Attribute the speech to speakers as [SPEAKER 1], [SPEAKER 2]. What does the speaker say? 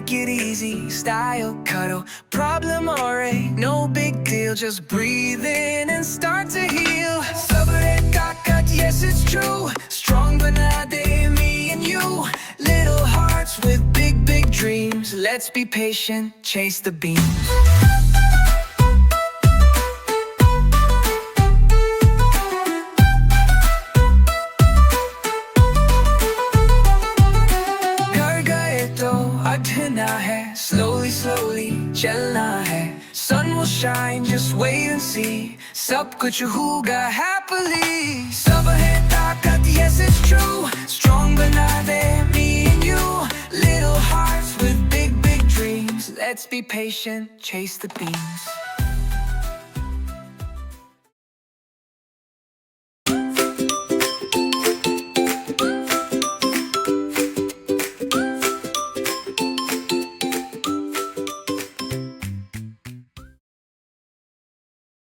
[SPEAKER 1] take it easy, style cuddle, problem alright, no big deal. Just breathe in and start to heal. Sabar hai Taqat, yes it's true. Strong banade, me and you. Little hearts with big, big dreams. Let's be patient, chase the beams. हटना है, slowly, slowly चलना है. Sun will shine, just wait and see. सब कुछ होगा happily. Sabar hai Taqat, yes it's true. Strong बना दे me and you. Little hearts with big, big dreams. Let's be patient, chase the beams.